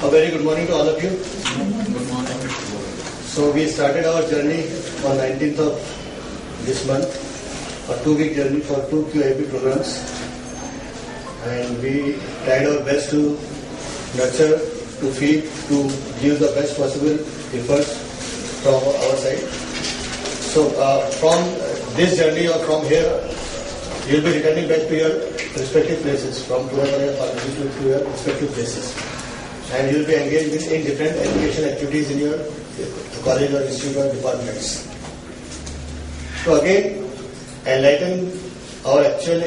A very good morning to all of you. Good morning. So we started our journey on 19th of this month, a 2-week journey for 2 QIP programs, and we tried our best to nurture, to feed, to give the best possible efforts from our side. So from this journey or from here, you will be returning back to your respective places, from Pune Pharmacy to your respective places. And you will be engaged in different education activities in your college or institute or departments. So again, enlighten our actual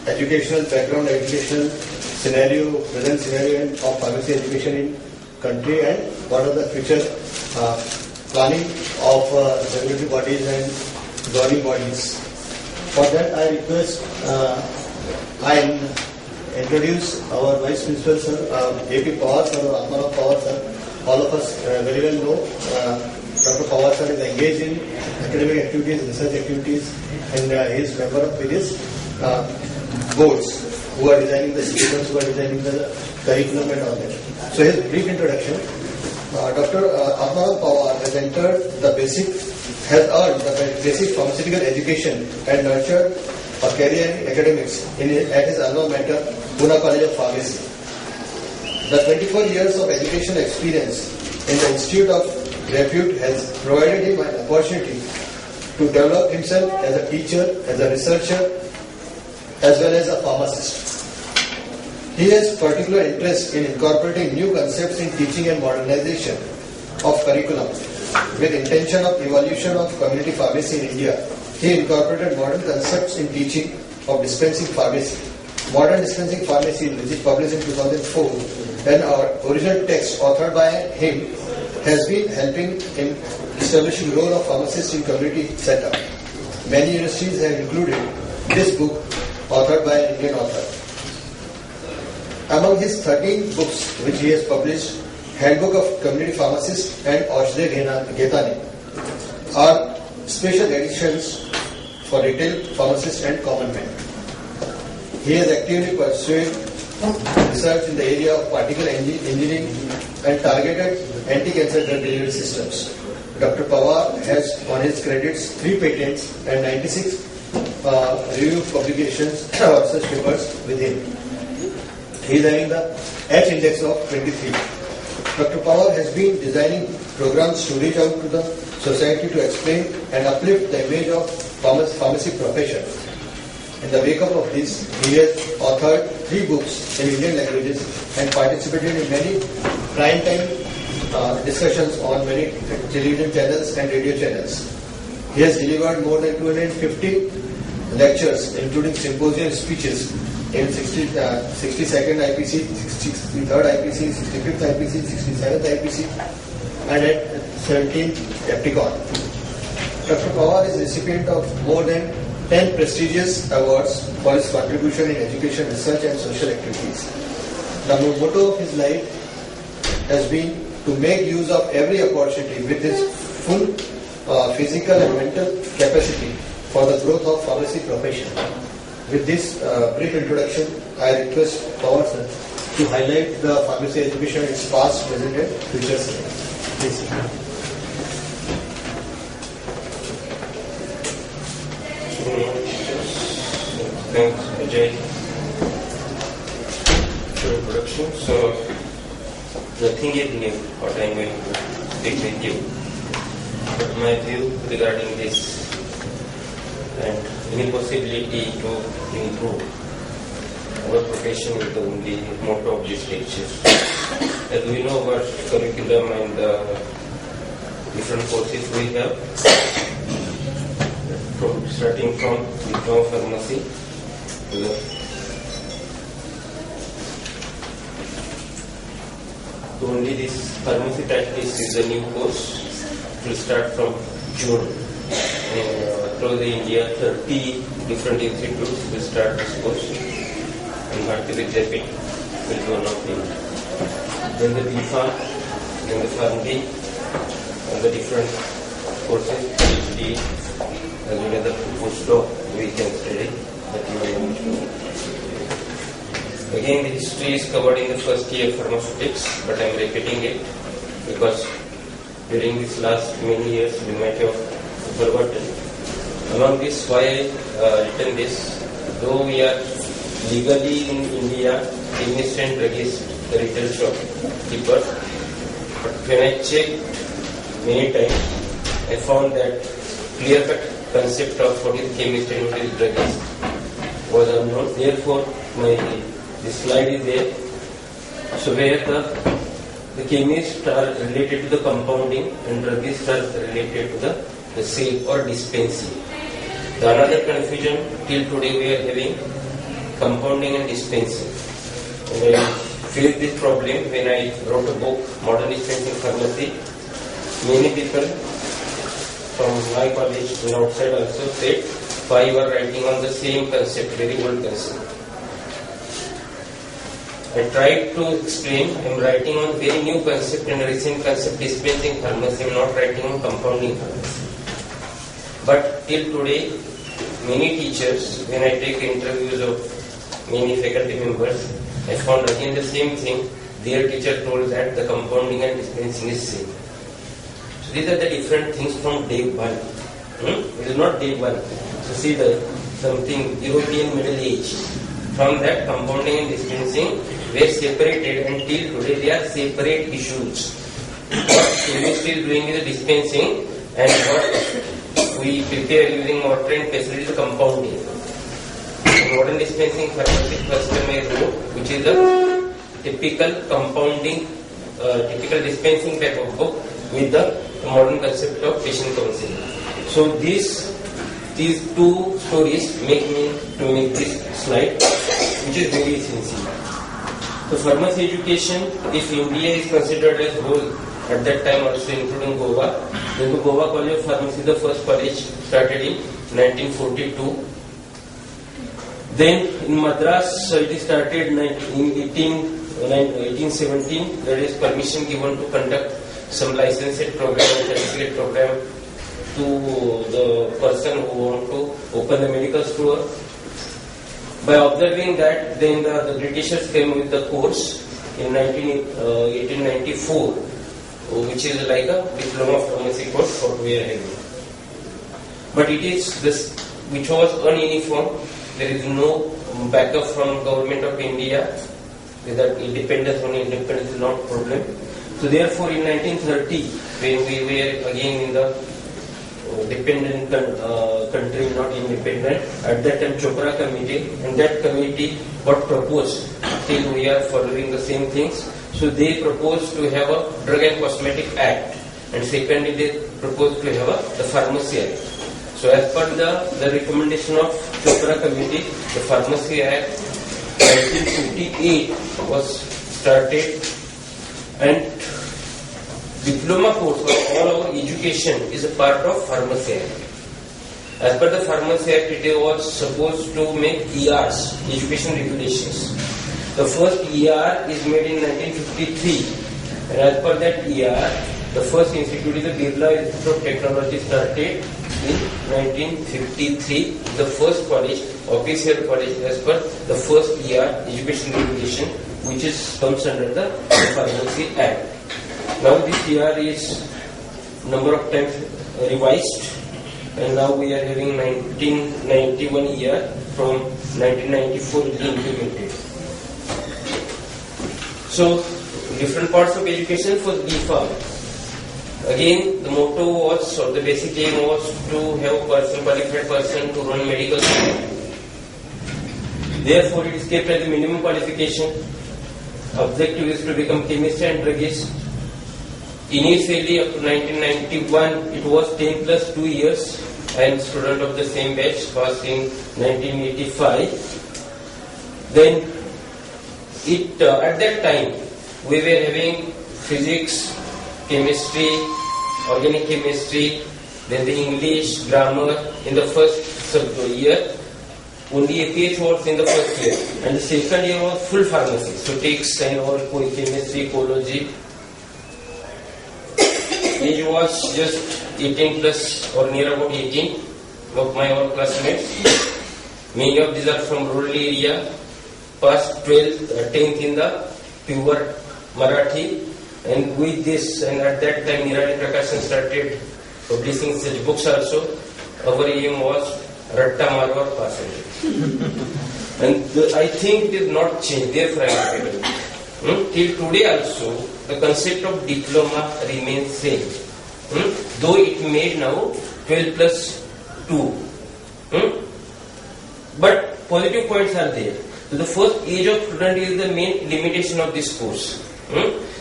educational background, educational scenario, present scenario of pharmacy education in country, and what are the future planning of regulatory bodies and governing bodies. For that, I request I introduce our Vice Principal Sir, A.P. Pawar Sir or Atmanav Pawar Sir. All of us very well know Dr. Pawar Sir is engaged in academic activities, research activities, and he is member of various boards who are designing the syllabus, who are designing the curriculum and all that. So his brief introduction. Dr. Atmanav Pawar has earned the basic pharmaceutical education and nurtured a career in academics at his alma mater, Pune College of Pharmacy. The 24 years of educational experience in the Institute of Repute has provided him an opportunity to develop himself as a teacher, as a researcher, as well as a pharmacist. He has particular interest in incorporating new concepts in teaching and modernization of curriculum with intention of evolution of community pharmacy in India. He incorporated modern concepts in teaching of dispensing pharmacy. Modern dispensing pharmacy, which is published in 2004, and our original text authored by him has been helping in establishing role of pharmacists in community setup. Many universities have included this book authored by an Indian author. Among his 13 books which he has published, Handbook of Community Pharmacists and Aushadhe Ghetane are special editions for retail pharmacists and common men. He has actively pursued research in the area of particle engineering and targeted anti-cancer drug delivery systems. Dr. Pawar has on his credits 3 patents and 96 review publications or research papers with him. He is having the H index of 23. Dr. Pawar has been designing programs to reach out to the society to explain and uplift the image of pharmacy profession. In the wake up of this, he has authored 3 books in Indian languages and participated in many prime time discussions on many television channels and radio channels. He has delivered more than 250 lectures, including symposium speeches in 62nd IPC, 63rd IPC, 65th IPC, 67th IPC, and at 17th Epticon. Dr. Pawar is recipient of more than 10 prestigious awards for his contribution in education, research, and social activities. The motto of his life has been to make use of every opportunity with his full physical and mental capacity for the growth of pharmacy profession. With this brief introduction, I request Pawar sir to highlight the pharmacy education in its past, present, and future. Please. Thanks, Ajay, for introduction. So, nothing is new what I am going to speak with you. But my view regarding this and any possibility to improve our profession is the only motto of this lecture. As we know our curriculum and the different courses we have, starting from diploma pharmacy to the only this pharmacy practice is a new course. It will start from June. And throughout India, 30 different institutes will start this course. And Bharati Vidyapit will be one of them. Then the B.Pharm, then the PharmD, and the different courses, PhD, as well as the postdoc we can study that you are going to. Again, the history is covered in the first year pharmaceutics, but I am repeating it because during these last many years we might have forgotten. Among this, why I written this, though we are legally in India, chemist and druggist, the retail shopkeeper, but when I checked many times, I found that clear-cut concept of what is chemist and what is druggist was unknown. Therefore, this slide is there. So where the chemists are related to the compounding and druggists are related to the sale or dispensing. The another confusion till today we are having compounding and dispensing. And I faced this problem when I wrote a book, Modern Dispensing Pharmacy. Many people from my college and outside also said, why you are writing on the same concept, very old concept. I tried to explain, I am writing on very new concept and recent concept, dispensing pharmacy, I am not writing on compounding pharmacy. But till today, many teachers, when I take interviews of many faculty members, I found again the same thing. Their teacher told that the compounding and dispensing is same. So these are the different things from day one. It is not day one. So see something European Middle Age. From that, compounding and dispensing were separated, until today they are separate issues. What chemistry is doing is dispensing, and what we prepare using mortar and pestle is compounding. Modern dispensing pharmacy first time I wrote, which is a typical compounding, typical dispensing type of book with the modern concept of patient counseling. So these two stories make me to make this slide, which is very essential. So pharmacy education, if India is considered as whole, at that time also including Goa, then the Goa College of Pharmacy, the first college, started in 1942. Then in Madras, it started in 1817. There is permission given to conduct some licensed program and certificate program to the person who want to open the medical store. By observing that, then the Britishers came with the course in 1894, which is like a diploma pharmacy course what we are having. But it is this, which was ununiform. There is no backup from government of India. That independence on independence is not a problem. So therefore, in 1930, when we were again in the dependent country, not independent, at that time Chopra committee, and that committee what proposed, still we are following the same things. So they proposed to have a Drug and Cosmetic Act, and secondly they proposed to have the Pharmacy Act. So as per the recommendation of Chopra committee, the Pharmacy Act 1958 was started, and diploma course for all our education is a part of Pharmacy Act. As per the Pharmacy Act, it was supposed to make ERs, Education Regulations. The first ER is made in 1953, and as per that ER, the first institute is the Birla Institute of Technology, started in 1953. The first college, official college, as per the first ER, Education Regulation, which comes under the Pharmacy Act. Now this year is number of times revised, and now we are having 1991 year from 1994 implemented. So different parts of education for B.Pharm. Again, the motto was, or the basic aim was to have a qualified person to run medical school. Therefore, it is kept as a minimum qualification. Objective is to become chemist and druggist. Initially, up to 1991, it was 10 plus 2 years. I am a student of the same batch, passed in 1985. Then, at that time, we were having physics, chemistry, organic chemistry, then the English, grammar in the first year. Only APH was in the first year, and the second year was full pharmacy. So takes all chemistry, ecology. Age was just 18 plus or near about 18 of my all classmates. Many of these are from rural area, passed 10th in the pure Marathi, and with this, and at that time Nirali Prakashan started publishing such books also. Our aim was Ratta Marwar pass. And I think it is not changed, therefore I am telling you. Till today also, the concept of diploma remains same. Though it made now 12 plus 2. But positive points are there. So the first age of student is the main limitation of this course.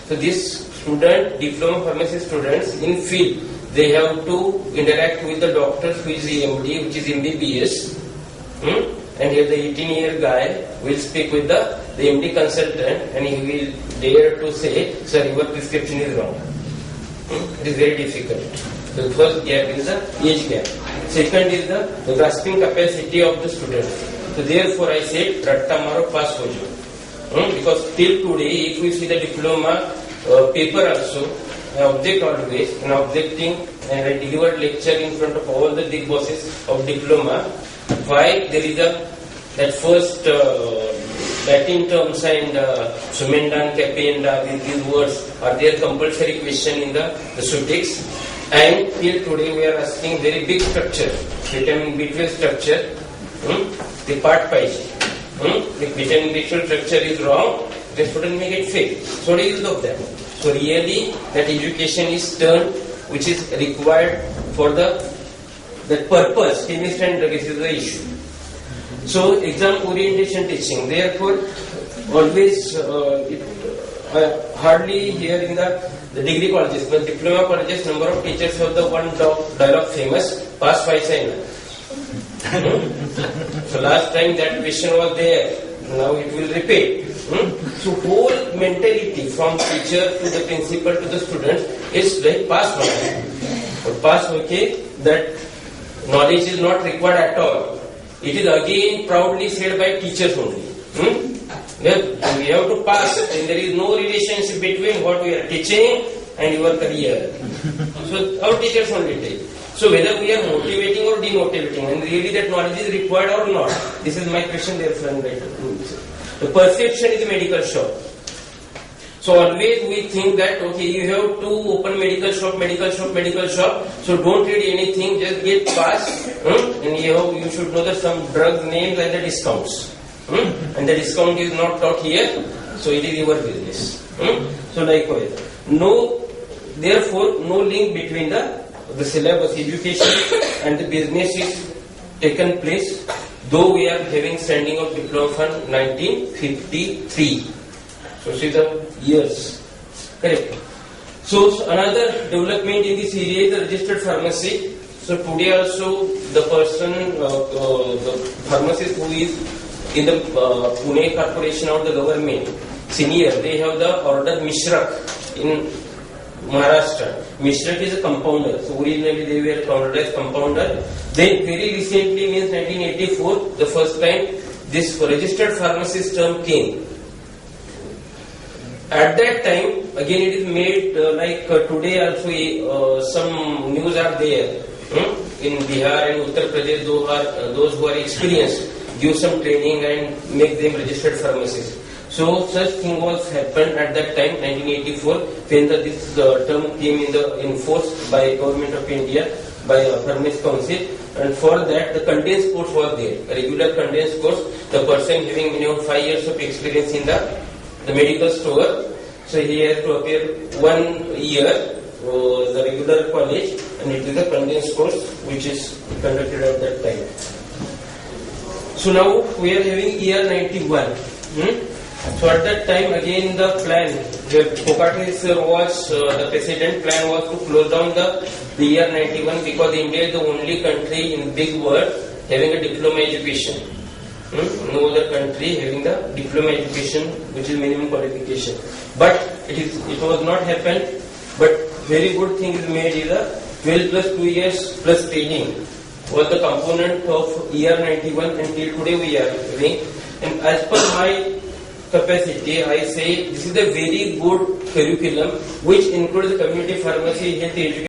So this student, diploma pharmacy students in field, they have to interact with the doctors who is MD, which is MBBS. And here the 18-year guy will speak with the MD consultant, and he will dare to say, sir, your prescription is wrong. It is very difficult. The first gap is the age gap. Second is the grasping capacity of the student. So therefore I said Ratta Maro pass hojo. Because till today, if we see the diploma paper also, I object always, and objecting, and I delivered lecture in front of all the big bosses of diploma. Why there is that first Latin terms and Sumendan, Capenda, these words are there compulsory question in the suffix. And till today we are asking very big structure, vitamin B12 structure, the part page. The vitamin B12 structure is wrong, the student may get fail. So what is of that? So really that education is turned, which is required for that purpose, chemist and drug is the issue. So exam orientation teaching, therefore always hardly here in the degree colleges, but diploma colleges, number of teachers have the one dialogue famous, pass Vaisa. So last time that question was there, now it will repeat. So whole mentality from teacher to the principal to the students is like pass Vaisa. Or pass okay, that knowledge is not required at all. It is again proudly said by teachers only. We have to pass, and there is no relationship between what we are teaching and your career. So our teachers only take. So whether we are motivating or demotivating, and really that knowledge is required or not, this is my question. Therefore, I am going to answer. The perception is a medical shop. So always we think that okay, you have to open medical shop. So don't read anything, just get pass, and you should know that some drug names and the discounts. And the discount is not taught here, so it is your business. So likewise, therefore no link between the syllabus education and the business is taken place, though we are having standing of diploma from 1953. So see the years, correct. So another development in this area is the registered pharmacy. So today also the person, the pharmacist who is in the Pune Corporation or the government, senior, they have the order Mishrak in Maharashtra. Mishrak is a compounder. So originally they were counted as compounder. Then very recently, means 1984, the first time this registered pharmacist term came. At that time, again it is made like today also some news are there. In Bihar and Uttar Pradesh, those who are experienced, give some training and make them registered pharmacists. So such thing was happened at that time, 1984, when this term came in force by Government of India, by Pharmacy Council, and for that the condensed course was there, a regular condensed course, the person having minimum 5 years of experience in the medical store, so he has to appear 1 year, the regular college, and it is a condensed course which is conducted at that time. So now we are having year 91. So at that time again the plan, Kokate was the president, plan was to close down the year 91 because India is the only country in big world having a diploma education. No other country having the diploma education which is minimum qualification. But it was not happened, but very good thing is made is a 12 plus 2 years plus training was the component of year 91 until today we are having. And as per my capacity, I say this is a very good curriculum which includes the community pharmacy, health education.